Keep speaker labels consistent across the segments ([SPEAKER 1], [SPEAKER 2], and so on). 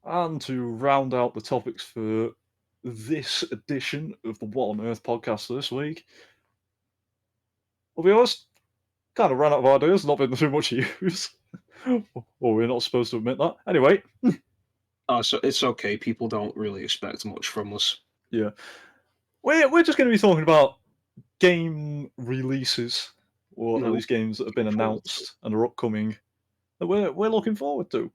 [SPEAKER 1] And to round out the topics for this edition of the What on Earth podcast this week, I'll be honest, kind of ran out of ideas, not been too much use. Well, we're not supposed to admit that. Anyway,
[SPEAKER 2] So it's okay. People don't really expect much from us.
[SPEAKER 1] yeah, we're just going to be talking about game releases, or at
[SPEAKER 2] No,
[SPEAKER 1] least games that have been
[SPEAKER 2] looking forward to it.
[SPEAKER 1] announced and are upcoming that we're looking forward to.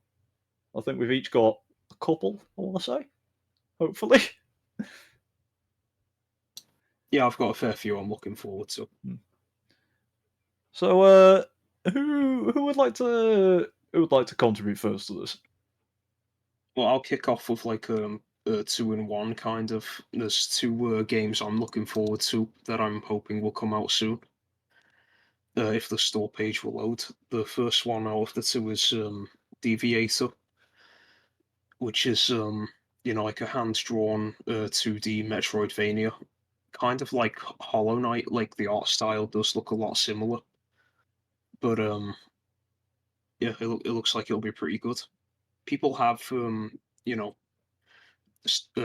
[SPEAKER 1] I think we've each got a couple. I want to say, hopefully.
[SPEAKER 2] Yeah, I've got a fair few I'm looking forward to.
[SPEAKER 1] So, who would like to contribute first to this?
[SPEAKER 2] Well, I'll kick off with like a two in one kind of. There's two games I'm looking forward to that I'm hoping will come out soon. If the store page will load. The first one out of the two is Deviator, which is like a hand drawn 2D Metroidvania, kind of like Hollow Knight. Like the art style does look a lot similar, but yeah, it looks like it'll be pretty good. People have, you know,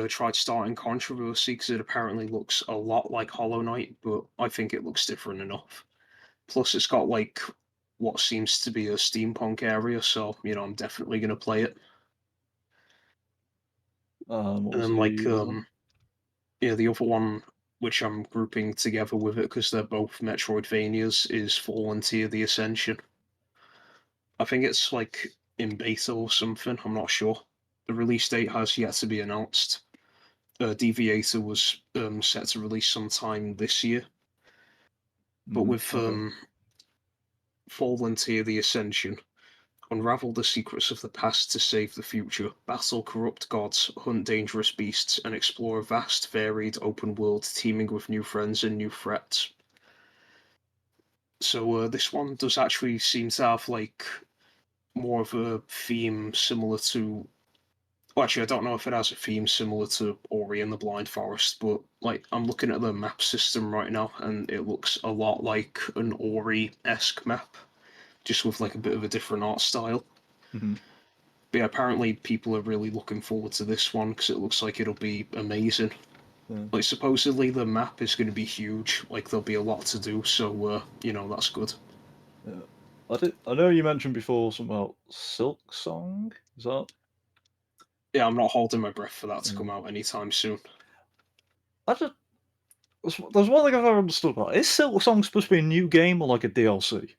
[SPEAKER 2] tried starting controversy because it apparently looks a lot like Hollow Knight, but I think it looks different enough. Plus, it's got like what seems to be a steampunk area, so I'm definitely gonna play it.
[SPEAKER 1] What
[SPEAKER 2] And
[SPEAKER 1] was
[SPEAKER 2] then
[SPEAKER 1] the other one?
[SPEAKER 2] yeah, the other one which I'm grouping together with it because they're both Metroidvanias is Fallen Tier: The Ascension. I think it's like in beta or something. I'm not sure. The release date has yet to be announced. Deviator was set to release sometime this year, but with
[SPEAKER 1] Okay.
[SPEAKER 2] Fallen Tier: The Ascension, unravel the secrets of the past to save the future, battle corrupt gods, hunt dangerous beasts, and explore a vast, varied open world teeming with new friends and new threats. So this one does actually seem to have like more of a theme similar to. Well, actually, I don't know if it has a theme similar to Ori and the Blind Forest, but like I'm looking at the map system right now, and it looks a lot like an Ori-esque map, just with like a bit of a different art style.
[SPEAKER 1] Hmm.
[SPEAKER 2] But yeah, apparently people are really looking forward to this one because it looks like it'll be amazing.
[SPEAKER 1] Yeah,
[SPEAKER 2] Like supposedly the map is going to be huge, like there'll be a lot to do, so that's good.
[SPEAKER 1] yeah. I know you mentioned before something about Silk Song. Is that?
[SPEAKER 2] Yeah, I'm not holding my breath for that to
[SPEAKER 1] Yeah.
[SPEAKER 2] come out anytime soon.
[SPEAKER 1] I just there's one thing I've never understood about. Is Silk Song supposed to be a new game or like a DLC?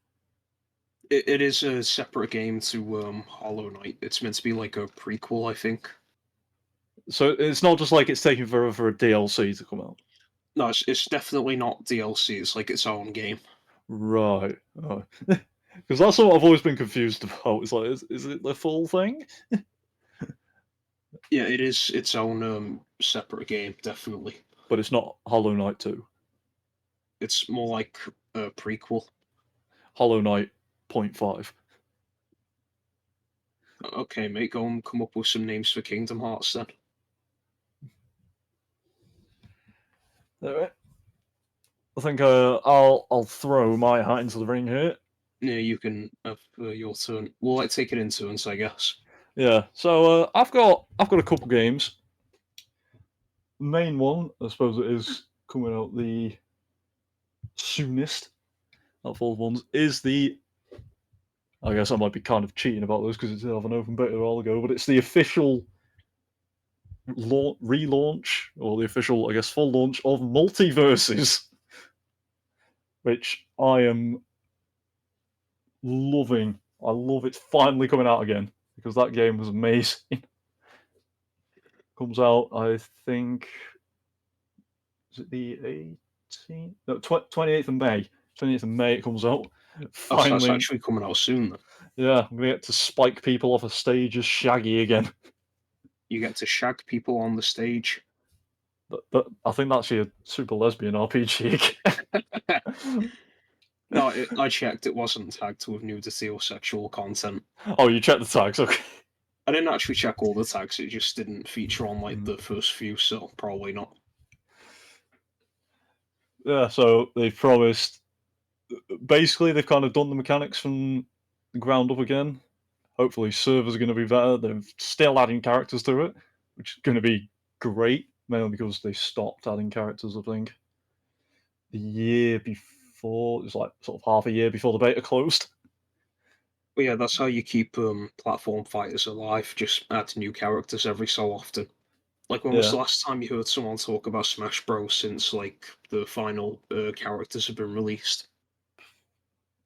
[SPEAKER 2] It is a separate game to Hollow Knight. It's meant to be like a prequel, I think.
[SPEAKER 1] So it's not just like it's taking forever for a DLC to come out.
[SPEAKER 2] No, it's definitely not DLC. It's like its own game.
[SPEAKER 1] Right. Because that's what I've always been confused about. It's like, is it the full thing?
[SPEAKER 2] Yeah, it is its own separate game, definitely.
[SPEAKER 1] But it's not Hollow Knight 2.
[SPEAKER 2] It's more like a prequel.
[SPEAKER 1] Hollow Knight point 0.5.
[SPEAKER 2] Okay, mate, go and come up with some names for Kingdom Hearts then.
[SPEAKER 1] Alright. I think I'll throw my hat into the ring here.
[SPEAKER 2] Yeah, you can have your turn. We'll like take it in turns, I guess.
[SPEAKER 1] Yeah. So I've got a couple games. Main one, I suppose it is coming out the soonest out of all the ones, is the. I guess I might be kind of cheating about this because it did have an open beta a while ago, but it's the official relaunch or the official, I guess, full launch of Multiverses, which I am loving. I love it's finally coming out again because that game was amazing. Comes out, I think, is it the 18th? No, 28th of May. 28th of May it comes out.
[SPEAKER 2] Oh, so that's
[SPEAKER 1] Finally,
[SPEAKER 2] actually coming out soon then.
[SPEAKER 1] yeah, I'm gonna get to spike people off a stage as Shaggy again.
[SPEAKER 2] You get to shag people on the stage.
[SPEAKER 1] But I think that's your super lesbian RPG.
[SPEAKER 2] No, I checked. It wasn't tagged with nudity or sexual content.
[SPEAKER 1] Oh, you checked the tags, okay.
[SPEAKER 2] I didn't actually check all the tags. It just didn't feature on like
[SPEAKER 1] Mm.
[SPEAKER 2] the first few, so probably not.
[SPEAKER 1] Yeah, so they've promised. Basically, they've kind of done the mechanics from the ground up again. Hopefully, servers are going to be better. They're still adding characters to it, which is going to be great, mainly because they stopped adding characters, I think, the year before. It was like sort of half a year before the beta closed.
[SPEAKER 2] But yeah, that's how you keep platform fighters alive. Just add new characters every so often. Like, when was
[SPEAKER 1] Yeah,
[SPEAKER 2] the last time you heard someone talk about Smash Bros. Since like the final characters have been released?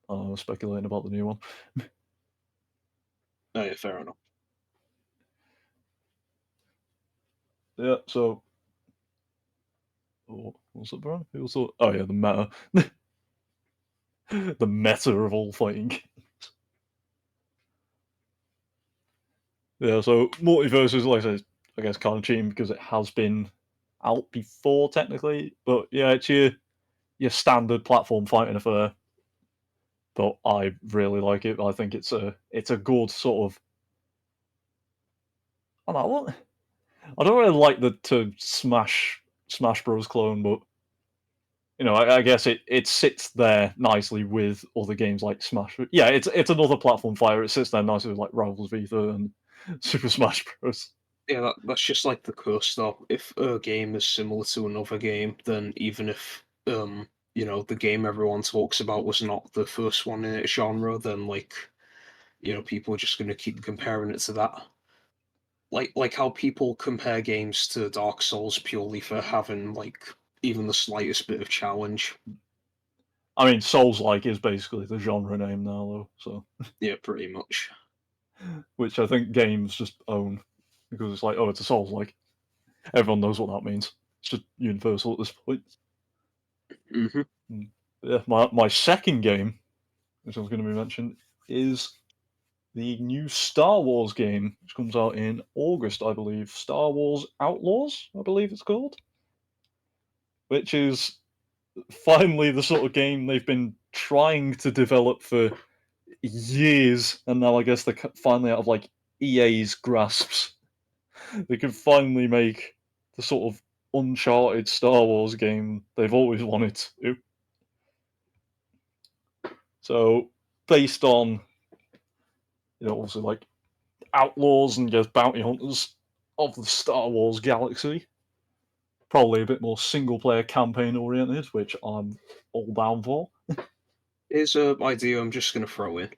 [SPEAKER 1] I was speculating about the new one.
[SPEAKER 2] Oh, yeah, fair enough.
[SPEAKER 1] Yeah, so what was it, bro? It was oh yeah, the meta, the meta of all fighting. Yeah, so multiverse is like I said, I guess kind of cheating because it has been out before technically, but yeah, it's your standard platform fighting affair. But I really like it. I think it's a good sort of I don't know what I don't really like the to Smash Bros clone, but I guess it sits there nicely with other games like Smash. Yeah, it's another platform fighter. It sits there nicely with like Rivals Vita and Super Smash Bros.
[SPEAKER 2] Yeah, that's just like the curse though. If a game is similar to another game, then even if the game everyone talks about was not the first one in its genre, then like people are just going to keep comparing it to that. Like how people compare games to Dark Souls purely for having like even the slightest bit of challenge.
[SPEAKER 1] I mean, Souls like is basically the genre name now, though. So,
[SPEAKER 2] Yeah, pretty much.
[SPEAKER 1] which I think games just own because it's like, oh, it's a Souls like. Everyone knows what that means. It's just universal at this point.
[SPEAKER 2] Hmm.
[SPEAKER 1] Mm. Yeah, my second game, which I was going to be mentioned, is the new Star Wars game, which comes out in August, I believe. Star Wars Outlaws, I believe it's called, which is finally the sort of game they've been trying to develop for years, and now I guess they're finally out of like EA's grasps. They can finally make the sort of Uncharted Star Wars game they've always wanted to. So, based on obviously like outlaws and just bounty hunters of the Star Wars galaxy. Probably a bit more single player campaign oriented, which I'm all down for.
[SPEAKER 2] Here's a idea I'm just going to throw in.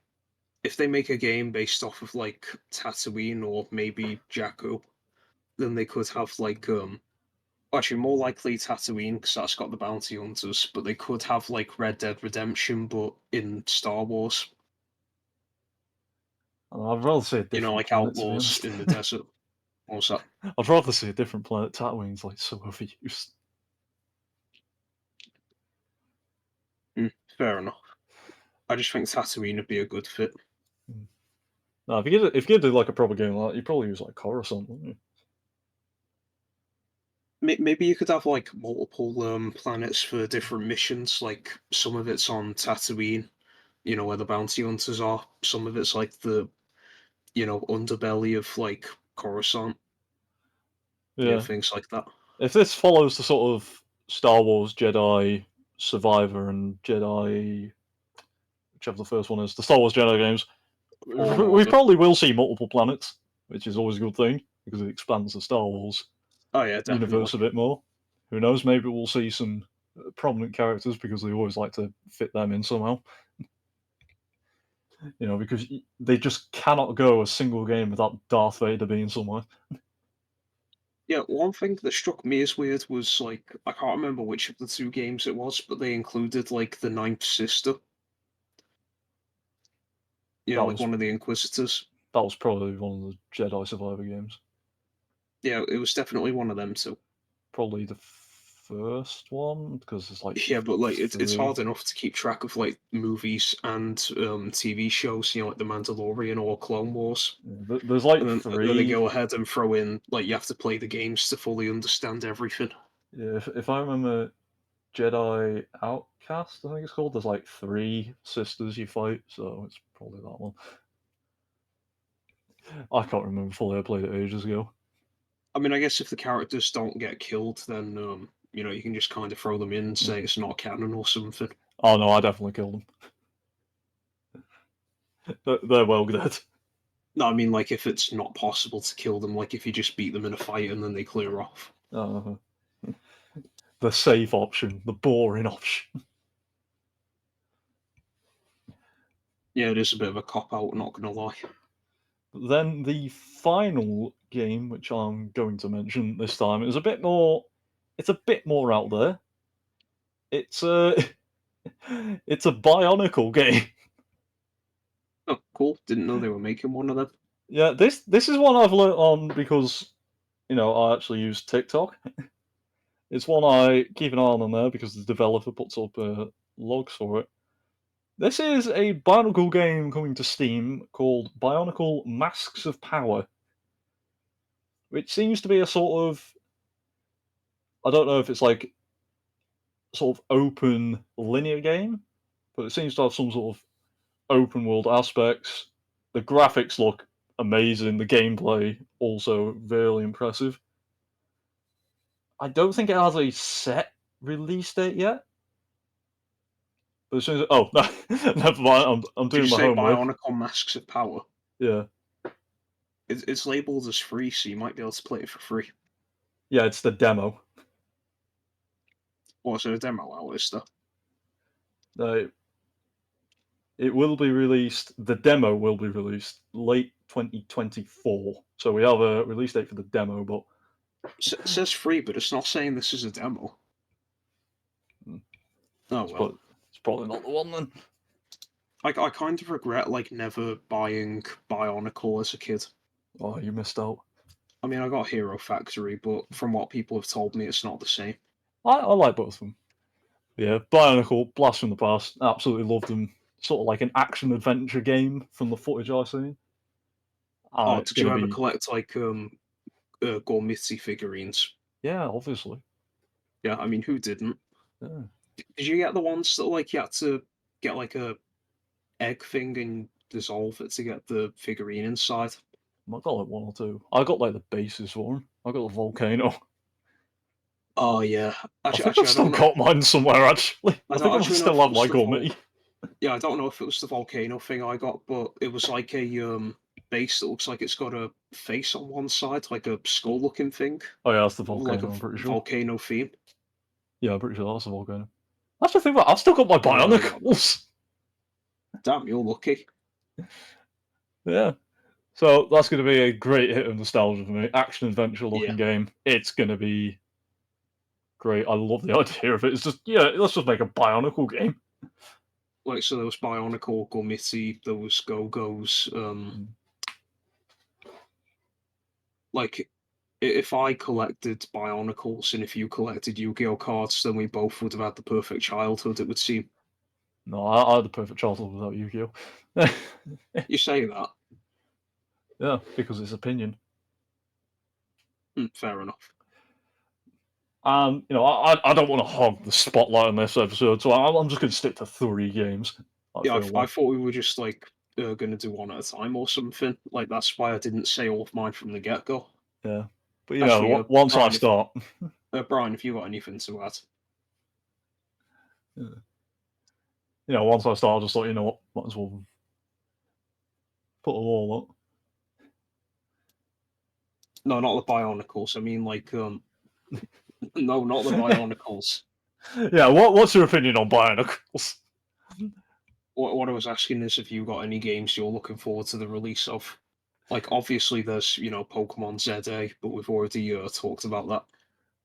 [SPEAKER 2] If they make a game based off of like Tatooine or maybe Jakku, then they could have like actually more likely Tatooine because that's got the bounty hunters, but they could have like Red Dead Redemption but in Star Wars.
[SPEAKER 1] And I'd rather see a different
[SPEAKER 2] Like
[SPEAKER 1] planet, to be
[SPEAKER 2] outlaws
[SPEAKER 1] honest.
[SPEAKER 2] in the desert. What's that?
[SPEAKER 1] I'd rather see a different planet. Tatooine's like so overused.
[SPEAKER 2] Mm, fair enough. I just think Tatooine would be a good fit.
[SPEAKER 1] Mm. No, if you do like a proper game like that, you'd probably use like Coruscant, wouldn't you?
[SPEAKER 2] Maybe you could have like multiple planets for different missions. Like some of it's on Tatooine, where the bounty hunters are. Some of it's like the underbelly of like Coruscant.
[SPEAKER 1] Yeah.
[SPEAKER 2] Things like that.
[SPEAKER 1] If this follows the sort of Star Wars Jedi Survivor and Jedi, whichever the first one is, the Star Wars Jedi games,
[SPEAKER 2] Fallen
[SPEAKER 1] we
[SPEAKER 2] Order.
[SPEAKER 1] probably will see multiple planets, which is always a good thing because it expands the Star Wars
[SPEAKER 2] Oh yeah, definitely.
[SPEAKER 1] universe a bit more. Who knows? Maybe we'll see some prominent characters because they always like to fit them in somehow. Because they just cannot go a single game without Darth Vader being somewhere.
[SPEAKER 2] Yeah, one thing that struck me as weird was like I can't remember which of the two games it was, but they included like the Ninth Sister.
[SPEAKER 1] That
[SPEAKER 2] Like
[SPEAKER 1] was
[SPEAKER 2] one of the Inquisitors.
[SPEAKER 1] that was probably one of the Jedi Survivor games.
[SPEAKER 2] Yeah, it was definitely one of them too.
[SPEAKER 1] Probably the first one because there's like
[SPEAKER 2] Yeah, but like it's
[SPEAKER 1] three.
[SPEAKER 2] hard enough to keep track of like movies and TV shows, like The Mandalorian or Clone Wars.
[SPEAKER 1] Yeah, there's
[SPEAKER 2] And
[SPEAKER 1] like
[SPEAKER 2] then they
[SPEAKER 1] three.
[SPEAKER 2] go ahead and throw in like you have to play the games to fully understand everything.
[SPEAKER 1] Yeah, if I remember, Jedi Outcast, I think it's called. There's like three sisters you fight, so it's probably that one. I can't remember fully. I played it ages ago.
[SPEAKER 2] I mean, I guess if the characters don't get killed, then you can just kind of throw them in and say
[SPEAKER 1] Mm.
[SPEAKER 2] it's not canon or something.
[SPEAKER 1] Oh no, I definitely killed them. They're well dead.
[SPEAKER 2] No, I mean like if it's not possible to kill them, like if you just beat them in a fight and then they clear off.
[SPEAKER 1] Uh, the safe option, the boring option.
[SPEAKER 2] Yeah, it is a bit of a cop out, not gonna lie.
[SPEAKER 1] Then the final game, which I'm going to mention this time, is a bit more. It's a bit more out there. It's a it's a Bionicle game.
[SPEAKER 2] Oh, cool. Didn't know they were making one of them.
[SPEAKER 1] Yeah, this is one I've learnt on because I actually use TikTok. It's one I keep an eye on there because the developer puts up logs for it. This is a Bionicle game coming to Steam called Bionicle Masks of Power, which seems to be a sort of, I don't know if it's like sort of open linear game, but it seems to have some sort of open world aspects. The graphics look amazing. The gameplay also very impressive. I don't think it has a set release date yet. But as soon as no, never mind. I'm
[SPEAKER 2] Did you
[SPEAKER 1] doing my
[SPEAKER 2] say
[SPEAKER 1] homework.
[SPEAKER 2] Bionicle Masks of Power?
[SPEAKER 1] Yeah,
[SPEAKER 2] It's labeled as free, so you might be able to play it for free.
[SPEAKER 1] yeah, it's the demo.
[SPEAKER 2] Or is it a demo out, is there?
[SPEAKER 1] Uh, it will be released. The demo will be released late 2024. So we have a release date for the demo, but
[SPEAKER 2] It says free, but it's not saying this is a demo.
[SPEAKER 1] mm,
[SPEAKER 2] Oh
[SPEAKER 1] it's,
[SPEAKER 2] well.
[SPEAKER 1] it's probably not the one then.
[SPEAKER 2] I kind of regret like never buying Bionicle as a kid.
[SPEAKER 1] Oh, you missed out.
[SPEAKER 2] I mean, I got Hero Factory, but from what people have told me, it's not the same.
[SPEAKER 1] I like both of them. Yeah, Bionicle, blast from the past. Absolutely loved them. Sort of like an action adventure game from the footage I've seen.
[SPEAKER 2] Oh,
[SPEAKER 1] It's
[SPEAKER 2] did you
[SPEAKER 1] gonna
[SPEAKER 2] ever
[SPEAKER 1] be
[SPEAKER 2] collect like Gormiti figurines?
[SPEAKER 1] yeah, obviously.
[SPEAKER 2] Yeah, I mean, who didn't?
[SPEAKER 1] Yeah.
[SPEAKER 2] Did you get the ones that like you had to get like a egg thing and dissolve it to get the figurine inside?
[SPEAKER 1] I got like one or two. I got like the bases for them. I got the volcano.
[SPEAKER 2] Oh yeah.
[SPEAKER 1] I
[SPEAKER 2] Actually,
[SPEAKER 1] think I've
[SPEAKER 2] actually, I
[SPEAKER 1] still
[SPEAKER 2] don't know.
[SPEAKER 1] got mine somewhere. Actually,
[SPEAKER 2] I
[SPEAKER 1] I
[SPEAKER 2] don't
[SPEAKER 1] think I might
[SPEAKER 2] actually know
[SPEAKER 1] still
[SPEAKER 2] if it
[SPEAKER 1] have
[SPEAKER 2] was
[SPEAKER 1] my
[SPEAKER 2] the
[SPEAKER 1] Gormity.
[SPEAKER 2] Yeah, I don't know if it was the volcano thing I got, but it was like a base that looks like it's got a face on one side, like a skull looking thing,
[SPEAKER 1] Oh yeah, that's the
[SPEAKER 2] with like a
[SPEAKER 1] volcano. I'm pretty sure.
[SPEAKER 2] volcano theme.
[SPEAKER 1] Yeah, I'm pretty sure that's the volcano. That's the thing. About I've still got my
[SPEAKER 2] Yeah, I got that.
[SPEAKER 1] Bionicles.
[SPEAKER 2] Damn, you're lucky.
[SPEAKER 1] Yeah. So that's going to be a great hit of nostalgia for me. Action adventure
[SPEAKER 2] Yeah.
[SPEAKER 1] looking game. It's going to be great. I love the idea of it. It's just let's just make a Bionicle game.
[SPEAKER 2] Like so there was Bionicle, Gormiti, there was Go-Go's,
[SPEAKER 1] Mm.
[SPEAKER 2] like if I collected Bionicles and if you collected Yu-Gi-Oh cards, then we both would have had the perfect childhood, it would seem.
[SPEAKER 1] No, I had the perfect childhood without Yu-Gi-Oh.
[SPEAKER 2] You say that.
[SPEAKER 1] Yeah, because it's opinion.
[SPEAKER 2] Fair enough.
[SPEAKER 1] And I don't want to hog the spotlight on this episode, so I'm just going to stick to 3 games. I
[SPEAKER 2] Yeah,
[SPEAKER 1] feel
[SPEAKER 2] I
[SPEAKER 1] like,
[SPEAKER 2] thought we were just like gonna do one at a time or something. Like that's why I didn't say all of mine from the get go.
[SPEAKER 1] yeah. But
[SPEAKER 2] Actually,
[SPEAKER 1] once I start,
[SPEAKER 2] Brian, if you got anything to add,
[SPEAKER 1] once I start, I just thought, what, might as well put them all up.
[SPEAKER 2] no, not the Bionicles. I mean, like, no, not the Bionicles.
[SPEAKER 1] Yeah, what's your opinion on Bionicles?
[SPEAKER 2] What I was asking is if you got any games you're looking forward to the release of. Like, obviously, there's Pokemon ZA, but we've already talked about that.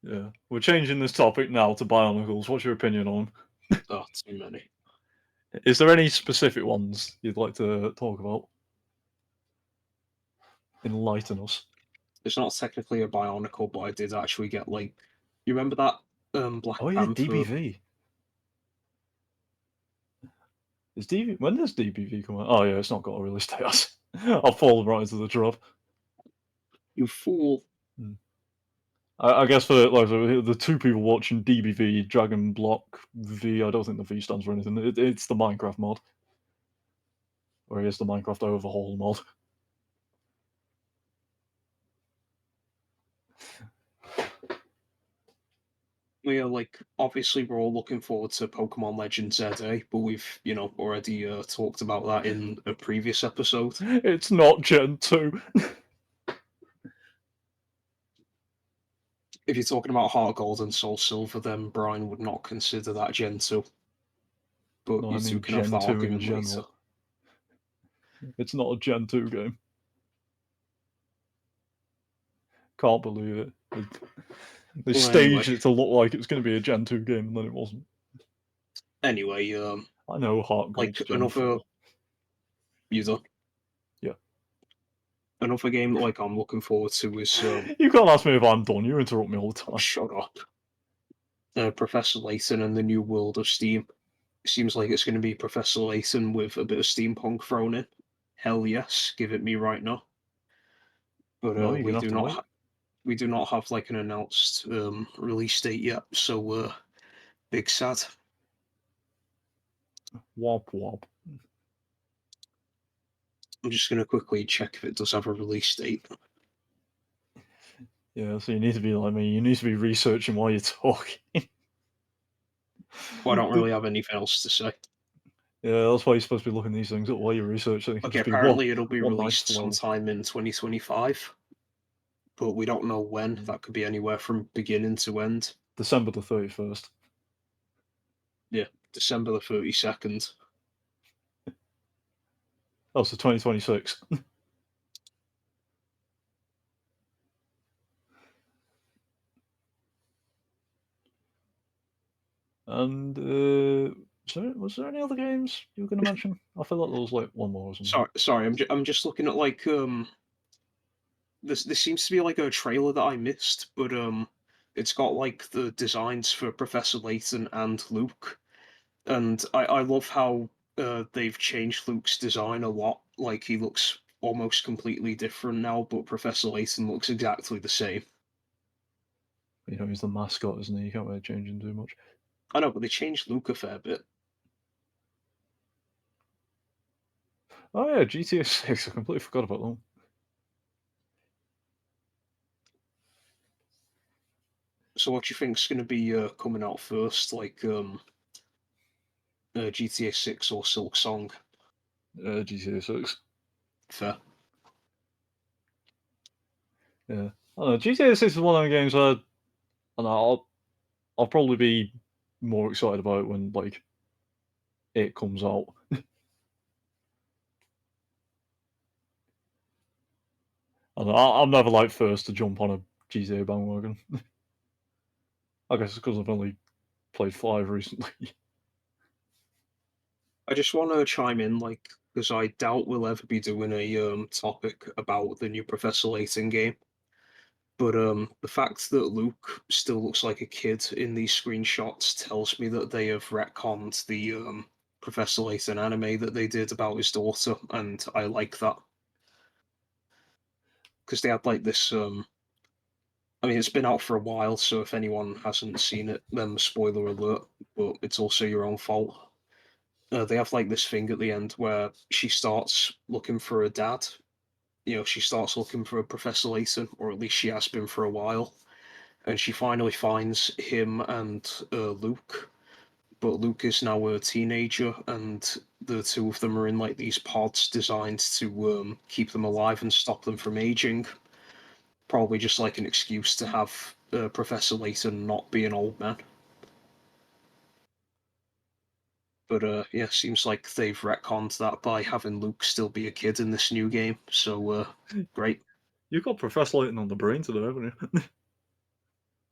[SPEAKER 1] Yeah, we're changing this topic now to Bionicles. What's your opinion on 'em?
[SPEAKER 2] Oh, too many.
[SPEAKER 1] Is there any specific ones you'd like to talk about? Enlighten us.
[SPEAKER 2] It's not technically a Bionicle, but I did actually get like, you remember that Black
[SPEAKER 1] Oh yeah,
[SPEAKER 2] Panther.
[SPEAKER 1] DBV. Is DB when does DBV come out? Oh yeah, it's not got a release date. I'll fall right into the trap.
[SPEAKER 2] You fool.
[SPEAKER 1] Hmm. I guess for like the 2 people watching DBV Dragon Block V, I don't think the V stands for anything. It's the Minecraft mod, or it's the Minecraft overhaul mod.
[SPEAKER 2] like obviously we're all looking forward to Pokemon Legends ZA, but we've already talked about that in a previous episode.
[SPEAKER 1] It's not Gen 2.
[SPEAKER 2] If you're talking about Heart Gold and Soul Silver, then Brian would not consider that Gen 2. But
[SPEAKER 1] No,
[SPEAKER 2] you
[SPEAKER 1] I
[SPEAKER 2] two
[SPEAKER 1] mean
[SPEAKER 2] can have
[SPEAKER 1] Gen
[SPEAKER 2] that
[SPEAKER 1] 2 in
[SPEAKER 2] argument later.
[SPEAKER 1] general. It's not a Gen 2 game. Can't believe it. They
[SPEAKER 2] Well, anyway,
[SPEAKER 1] staged it to look like it was going to be a Gen 2 game, and then it wasn't.
[SPEAKER 2] anyway,
[SPEAKER 1] I know Heart
[SPEAKER 2] like
[SPEAKER 1] Gold's Gen
[SPEAKER 2] another
[SPEAKER 1] 4.
[SPEAKER 2] you done?
[SPEAKER 1] Yeah.
[SPEAKER 2] Another game that like I'm looking forward to is
[SPEAKER 1] You can't ask me if I'm done. You interrupt me all the time.
[SPEAKER 2] shut up. Professor Layton and the New World of Steam. It seems like it's going to be Professor Layton with a bit of steampunk thrown in. Hell yes, give it me right now. But
[SPEAKER 1] No, you're gonna have to wait.
[SPEAKER 2] we do not have like an announced release date yet, so big sad.
[SPEAKER 1] Womp womp.
[SPEAKER 2] I'm just going to quickly check if it does have a release date.
[SPEAKER 1] Yeah, so you need to be like me. You need to be researching while you're talking.
[SPEAKER 2] Well, I don't really have anything else to say.
[SPEAKER 1] Yeah, that's why you're supposed to be looking these things up while you research. So you can
[SPEAKER 2] Okay,
[SPEAKER 1] just be
[SPEAKER 2] apparently it'll be
[SPEAKER 1] one nice
[SPEAKER 2] released
[SPEAKER 1] flow.
[SPEAKER 2] sometime in 2025, but we don't know when. That could be anywhere from beginning to end.
[SPEAKER 1] December the 31st.
[SPEAKER 2] Yeah, December the 32nd.
[SPEAKER 1] Oh, so 2026. And was there any other games you were going to mention? I feel like there was like one more or something.
[SPEAKER 2] Sorry, I'm just looking at like this seems to be like a trailer that I missed, but it's got like the designs for Professor Layton and Luke, and I love how they've changed Luke's design a lot. Like he looks almost completely different now, but Professor Layton looks exactly the same.
[SPEAKER 1] You know, he's the mascot, isn't he? You can't really change him too much.
[SPEAKER 2] I know, but they changed Luke a fair bit.
[SPEAKER 1] Oh yeah, GTA 6. I completely forgot about that.
[SPEAKER 2] So what do you think's going to be coming out first, like GTA 6 or Silk Song?
[SPEAKER 1] GTA 6.
[SPEAKER 2] Fair.
[SPEAKER 1] Yeah. I don't know. GTA 6 is one of the games where I don't know, I'll probably be more excited about it when like it comes out. I don't know, I'm never like first to jump on a GTA bandwagon. I guess it's because I've only played 5 recently.
[SPEAKER 2] I just want to chime in, like, because I doubt we'll ever be doing a topic about the new Professor Layton game. But the fact that Luke still looks like a kid in these screenshots tells me that they have retconned the Professor Layton anime that they did about his daughter, and I like that because they had like this. I mean, it's been out for a while, so if anyone hasn't seen it, then spoiler alert. But it's also your own fault. They have like this thing at the end where she starts looking for a dad. She starts looking for Professor Layton, or at least she has been for a while, and she finally finds him and Luke. But Luke is now a teenager, and the two of them are in like these pods designed to keep them alive and stop them from aging. Probably just like an excuse to have Professor Layton not be an old man. But yeah, seems like they've retconned that by having Luke still be a kid in this new game. So great.
[SPEAKER 1] You've got Professor Layton on the brain today, haven't you?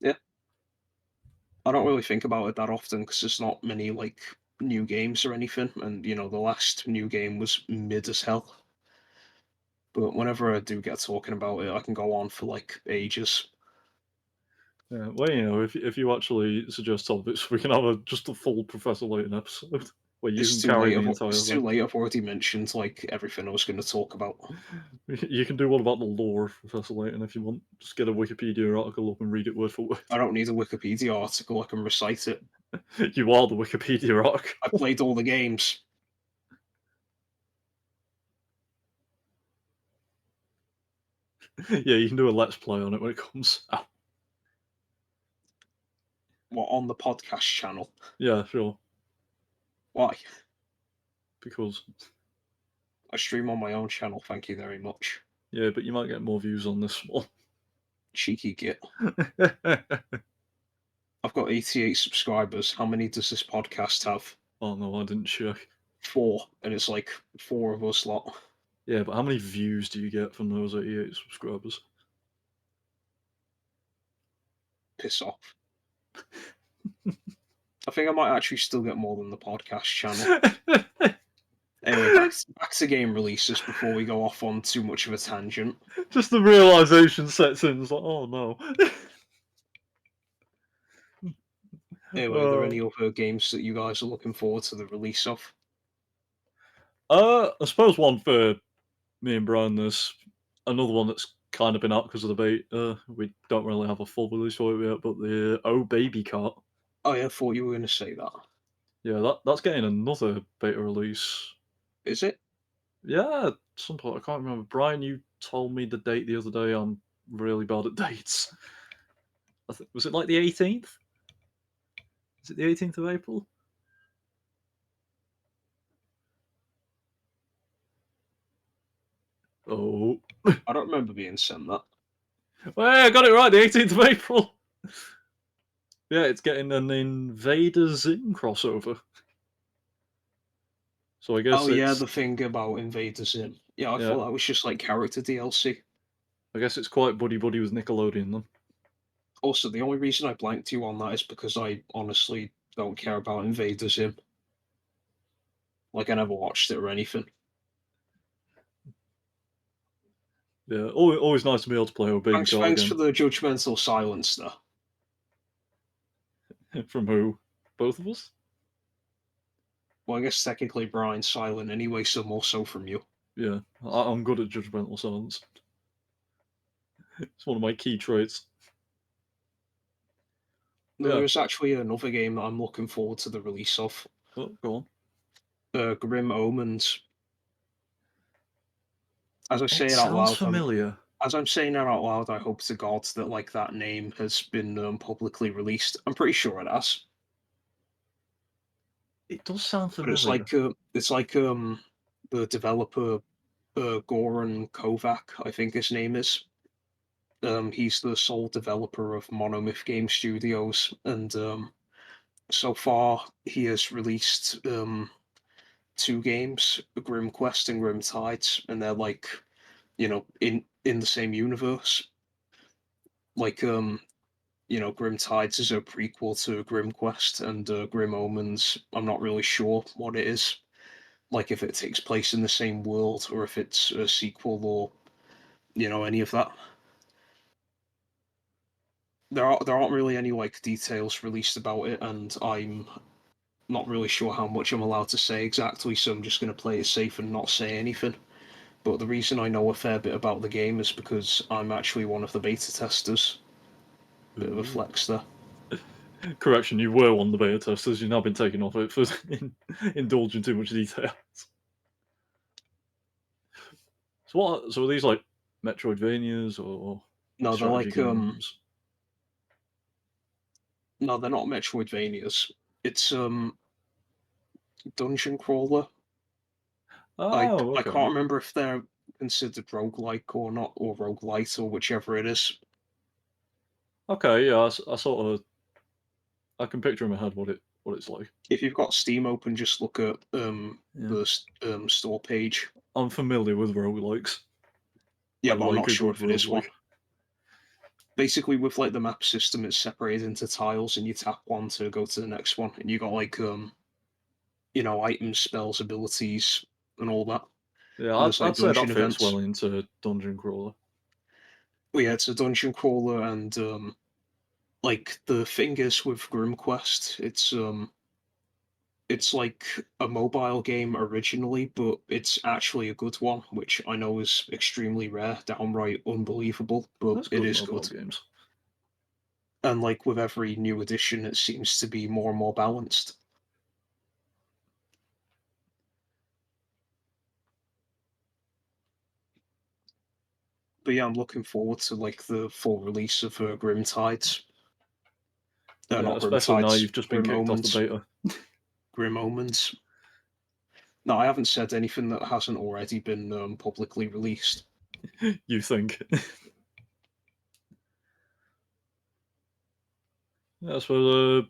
[SPEAKER 2] Yeah, I don't really think about it that often because there's not many like new games or anything, and the last new game was mid as hell. But whenever I do get talking about it, I can go on for like ages.
[SPEAKER 1] Yeah, well, if you actually suggest topics, we can have just a full Professor Layton episode where you
[SPEAKER 2] It's
[SPEAKER 1] can
[SPEAKER 2] too
[SPEAKER 1] carry
[SPEAKER 2] late.
[SPEAKER 1] the entire
[SPEAKER 2] It's too
[SPEAKER 1] thing.
[SPEAKER 2] late. I've already mentioned like everything I was going to talk about.
[SPEAKER 1] You can do one about the lore of Professor Layton if you want. Just get a Wikipedia article up and read it word for word.
[SPEAKER 2] I don't need a Wikipedia article. I can recite it.
[SPEAKER 1] You are the Wikipedia article.
[SPEAKER 2] I played all the games.
[SPEAKER 1] Yeah, you can do a let's play on it when it comes out.
[SPEAKER 2] What, on the podcast channel?
[SPEAKER 1] Yeah, sure.
[SPEAKER 2] Why?
[SPEAKER 1] Because
[SPEAKER 2] I stream on my own channel, thank you very much.
[SPEAKER 1] yeah, but you might get more views on this one.
[SPEAKER 2] Cheeky git. I've got 88 subscribers. How many does this podcast have?
[SPEAKER 1] Oh no, I didn't check.
[SPEAKER 2] 4, and it's like 4 of us lot.
[SPEAKER 1] Yeah, but how many views do you get from those 88 subscribers?
[SPEAKER 2] Piss off. I think I might actually still get more than the podcast channel. Anyway, back to game releases before we go off on too much of a tangent.
[SPEAKER 1] Just the realization sets in. It's like, oh no.
[SPEAKER 2] Anyway, are there any other games that you guys are looking forward to the release of?
[SPEAKER 1] I suppose one for me and Brian. There's another one that's kind of been out because of the beta. We don't really have a full release for it yet, but the Oh Baby Cart.
[SPEAKER 2] Oh yeah, I thought you were going to say that.
[SPEAKER 1] Yeah, that's getting another beta release.
[SPEAKER 2] Is it?
[SPEAKER 1] Yeah, at some point I can't remember. Brian, you told me the date the other day. I'm really bad at dates. Was it like the 18th? Is it the 18th of April? Oh,
[SPEAKER 2] I don't remember being sent that.
[SPEAKER 1] well, I got it right. The 18th of April. Yeah, it's getting an Invader Zim crossover. So I guess
[SPEAKER 2] Oh yeah,
[SPEAKER 1] it's
[SPEAKER 2] the thing about Invader Zim. Yeah, I
[SPEAKER 1] yeah,
[SPEAKER 2] thought that was just like character DLC.
[SPEAKER 1] I guess it's quite buddy buddy with Nickelodeon then.
[SPEAKER 2] Also, the only reason I blanked you on that is because I honestly don't care about Invader Zim. Like I never watched it or anything.
[SPEAKER 1] Yeah, always nice to be able to play with Baby Cart
[SPEAKER 2] Thanks for
[SPEAKER 1] again.
[SPEAKER 2] the judgmental silence there.
[SPEAKER 1] From who? Both of us?
[SPEAKER 2] Well, I guess technically Brian's silent anyway, so more so from you.
[SPEAKER 1] Yeah, I'm good at judgmental silence. It's one of my key traits. Yeah.
[SPEAKER 2] There's actually another game that I'm looking forward to the release of.
[SPEAKER 1] Oh, go on.
[SPEAKER 2] Grim Omens. As I say
[SPEAKER 1] It
[SPEAKER 2] it out
[SPEAKER 1] sounds
[SPEAKER 2] loud,
[SPEAKER 1] familiar.
[SPEAKER 2] as I'm saying it out loud, I hope to God that like that name has been publicly released. I'm pretty sure it has.
[SPEAKER 1] It does sound
[SPEAKER 2] But
[SPEAKER 1] familiar.
[SPEAKER 2] it's like the developer Goran Kovac, I think his name is. He's the sole developer of Monomyth Game Studios, and so far he has released 2 games, Grim Quest and Grim Tides, and they're like, in the same universe. Like Grim Tides is a prequel to Grim Quest, and Grim Omens, I'm not really sure what it is. Like if it takes place in the same world or if it's a sequel or any of that. There aren't really any like details released about it, and I'm not really sure how much I'm allowed to say exactly, so I'm just going to play it safe and not say anything. But the reason I know a fair bit about the game is because I'm actually one of the beta testers. Bit of a
[SPEAKER 1] Ooh.
[SPEAKER 2] flex there.
[SPEAKER 1] Correction, you were one of the beta testers. You've now been taken off it for indulging too much detail. So are these like Metroidvanias or
[SPEAKER 2] No, they're
[SPEAKER 1] strategy
[SPEAKER 2] like
[SPEAKER 1] games?
[SPEAKER 2] no, they're not Metroidvanias. It's dungeon crawler.
[SPEAKER 1] Oh,
[SPEAKER 2] I
[SPEAKER 1] okay.
[SPEAKER 2] can't remember if they're considered roguelike or not, or roguelite, or whichever it is.
[SPEAKER 1] Okay, yeah, I sort of I can picture in my head what it's like.
[SPEAKER 2] If you've got Steam open, just look at
[SPEAKER 1] Yeah.
[SPEAKER 2] the store page.
[SPEAKER 1] I'm familiar with roguelikes. I
[SPEAKER 2] Yeah, but I'm
[SPEAKER 1] like
[SPEAKER 2] not
[SPEAKER 1] a
[SPEAKER 2] sure
[SPEAKER 1] good
[SPEAKER 2] if it is one.
[SPEAKER 1] roguelike.
[SPEAKER 2] Basically, with like the map system, it's separated into tiles, and you tap one to go to the next one, and you got like items, spells, abilities, and all that.
[SPEAKER 1] Yeah,
[SPEAKER 2] And there's like
[SPEAKER 1] I'd say that
[SPEAKER 2] dungeon
[SPEAKER 1] fits
[SPEAKER 2] events.
[SPEAKER 1] well into Dungeon Crawler.
[SPEAKER 2] But yeah, it's a dungeon crawler, and like the thing is with GrimQuest, it's like a mobile game originally, but it's actually a good one, which I know is extremely rare, downright unbelievable, but
[SPEAKER 1] That's
[SPEAKER 2] it
[SPEAKER 1] good
[SPEAKER 2] is
[SPEAKER 1] mobile
[SPEAKER 2] good.
[SPEAKER 1] games.
[SPEAKER 2] And like with every new edition, it seems to be more and more balanced. But yeah, I'm looking forward to like the full release of Grim Tides.
[SPEAKER 1] Yeah,
[SPEAKER 2] Not
[SPEAKER 1] especially now
[SPEAKER 2] Riptides,
[SPEAKER 1] you've just been
[SPEAKER 2] Grim
[SPEAKER 1] kicked off the
[SPEAKER 2] Omens.
[SPEAKER 1] beta.
[SPEAKER 2] Grim Omens. No, I haven't said anything that hasn't already been publicly released.
[SPEAKER 1] You think? Yeah, so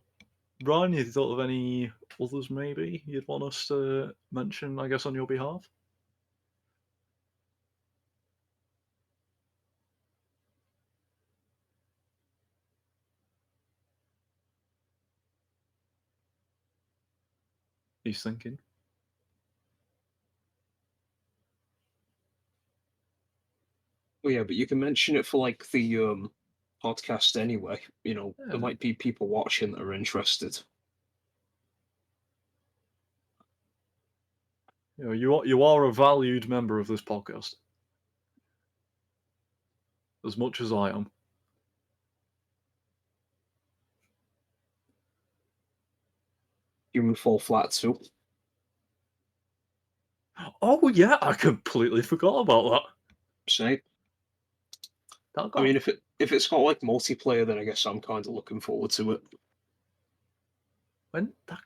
[SPEAKER 1] Ryan, you thought of any others maybe you'd want us to mention, I guess, on your behalf? He's thinking.
[SPEAKER 2] Well, yeah, but you can mention it for like the podcast anyway. You know, there
[SPEAKER 1] Yeah,
[SPEAKER 2] might be people watching that are interested.
[SPEAKER 1] you are a valued member of this podcast, as much as I am.
[SPEAKER 2] Human Fall Flat too.
[SPEAKER 1] Oh yeah, I completely forgot about that.
[SPEAKER 2] Say,
[SPEAKER 1] That
[SPEAKER 2] I
[SPEAKER 1] got
[SPEAKER 2] mean, if it's got like multiplayer, then I guess I'm kind of looking forward to it.
[SPEAKER 1] when that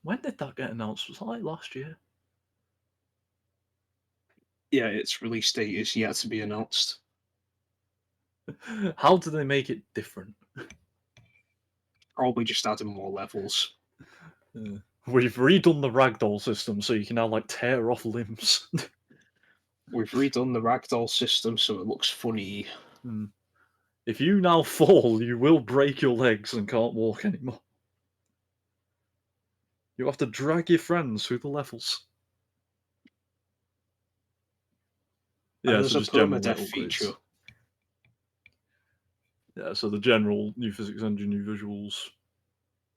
[SPEAKER 1] when did that get announced? Was that like last year?
[SPEAKER 2] Yeah, its release date is yet to be announced.
[SPEAKER 1] How do they make it different?
[SPEAKER 2] Probably just adding more levels.
[SPEAKER 1] We've redone the ragdoll system so you can now like tear off limbs.
[SPEAKER 2] We've redone the ragdoll system so it looks funny.
[SPEAKER 1] Hmm. If you now fall, you will break your legs and can't walk anymore. You have to drag your friends through the levels.
[SPEAKER 2] And
[SPEAKER 1] Yeah, so
[SPEAKER 2] there's a
[SPEAKER 1] just general
[SPEAKER 2] permadeath
[SPEAKER 1] like
[SPEAKER 2] feature.
[SPEAKER 1] upgrades. Yeah, so the general new physics engine, new visuals.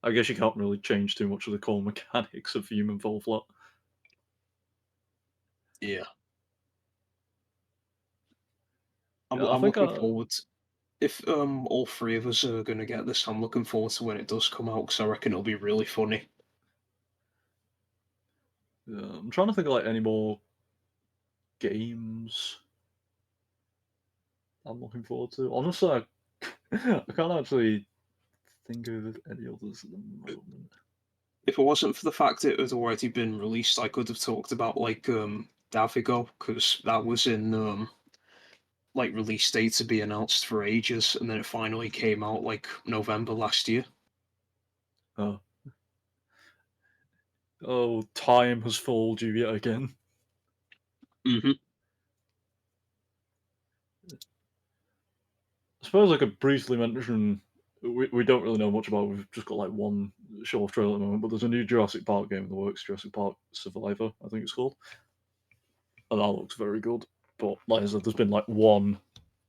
[SPEAKER 1] I guess you can't really change too much of the core mechanics of Human Fall Flat.
[SPEAKER 2] Yeah,
[SPEAKER 1] Yeah, I
[SPEAKER 2] I'm
[SPEAKER 1] think
[SPEAKER 2] looking forward. If all three of us are gonna get this, I'm looking forward to when it does come out because I reckon it'll be really funny.
[SPEAKER 1] I'm trying to think of like any more games I'm looking forward to. Honestly, I can't actually think of any others at the moment.
[SPEAKER 2] If it wasn't for the fact it had already been released, I could have talked about like Davigo because that was in like release date to be announced for ages, and then it finally came out like November last year.
[SPEAKER 1] Oh, oh, time has fooled you yet again.
[SPEAKER 2] Hmm.
[SPEAKER 1] I suppose I could briefly mention we don't really know much about it. We've just got like one show off trailer at the moment, but there's a new Jurassic Park game in the works, Jurassic Park Survivor, I think it's called. And that looks very good. But like I said, there's been like one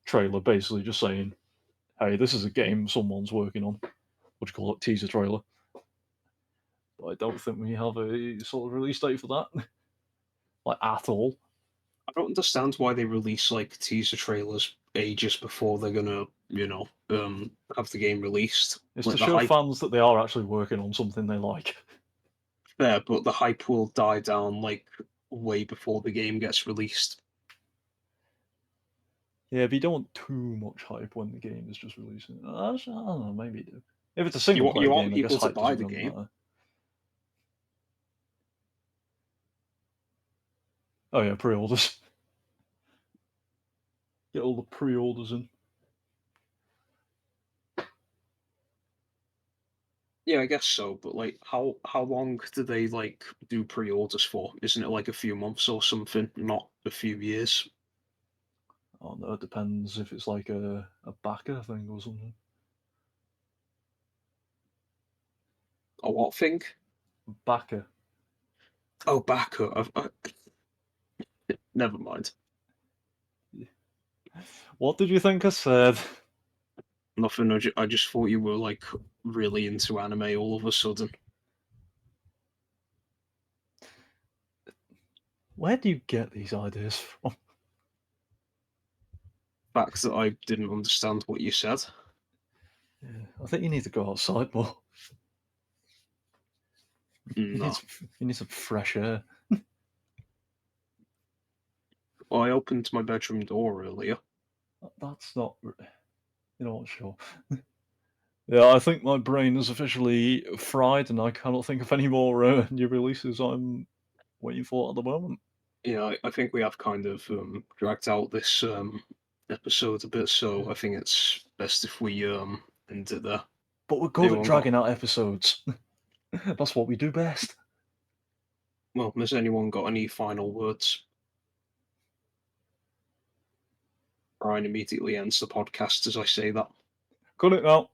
[SPEAKER 1] trailer basically just saying, hey, this is a game someone's working on. What do you call it? Teaser trailer. But I don't think we have a sort of release date for that. Like at all.
[SPEAKER 2] I don't understand why they release like teaser trailers ages before they're gonna, have the game released.
[SPEAKER 1] It's to
[SPEAKER 2] Like the
[SPEAKER 1] show
[SPEAKER 2] hype
[SPEAKER 1] fans that they are actually working on something they like.
[SPEAKER 2] there, but the hype will die down like way before the game gets released.
[SPEAKER 1] Yeah, but you don't want too much hype when the game is just releasing. I don't know, maybe you do. If it's a
[SPEAKER 2] You
[SPEAKER 1] single
[SPEAKER 2] want
[SPEAKER 1] player
[SPEAKER 2] you want
[SPEAKER 1] game, I guess
[SPEAKER 2] people to
[SPEAKER 1] hype
[SPEAKER 2] buy
[SPEAKER 1] doesn't
[SPEAKER 2] the
[SPEAKER 1] really
[SPEAKER 2] game.
[SPEAKER 1] matter. Oh yeah, pre-orders. Get all the pre-orders in.
[SPEAKER 2] Yeah, I guess so, but like how long do they like do pre-orders for? Isn't it like a few months or something, not a few years?
[SPEAKER 1] Oh no, it depends if it's like a backer thing or something.
[SPEAKER 2] Or what thing?
[SPEAKER 1] Backer.
[SPEAKER 2] Oh, backer. Never mind.
[SPEAKER 1] What did you think I said?
[SPEAKER 2] Nothing. I just thought you were like really into anime all of a sudden.
[SPEAKER 1] Where do you get these ideas from?
[SPEAKER 2] Fact that I didn't understand what you said.
[SPEAKER 1] Yeah, I think you need to go outside more. You need
[SPEAKER 2] No.
[SPEAKER 1] you need some fresh air.
[SPEAKER 2] Well, I opened my bedroom door earlier.
[SPEAKER 1] That's not. You know what? Sure. Yeah, I think my brain is officially fried, and I cannot think of any more new releases I'm waiting for at the moment.
[SPEAKER 2] Yeah, I think we have kind of dragged out this episode a bit, so I think it's best if we end it there.
[SPEAKER 1] But we're good at
[SPEAKER 2] Anyone got
[SPEAKER 1] dragging out episodes. That's what we do best.
[SPEAKER 2] well? Has anyone got any final words? Brian immediately ends the podcast as I say that.
[SPEAKER 1] Cut it now.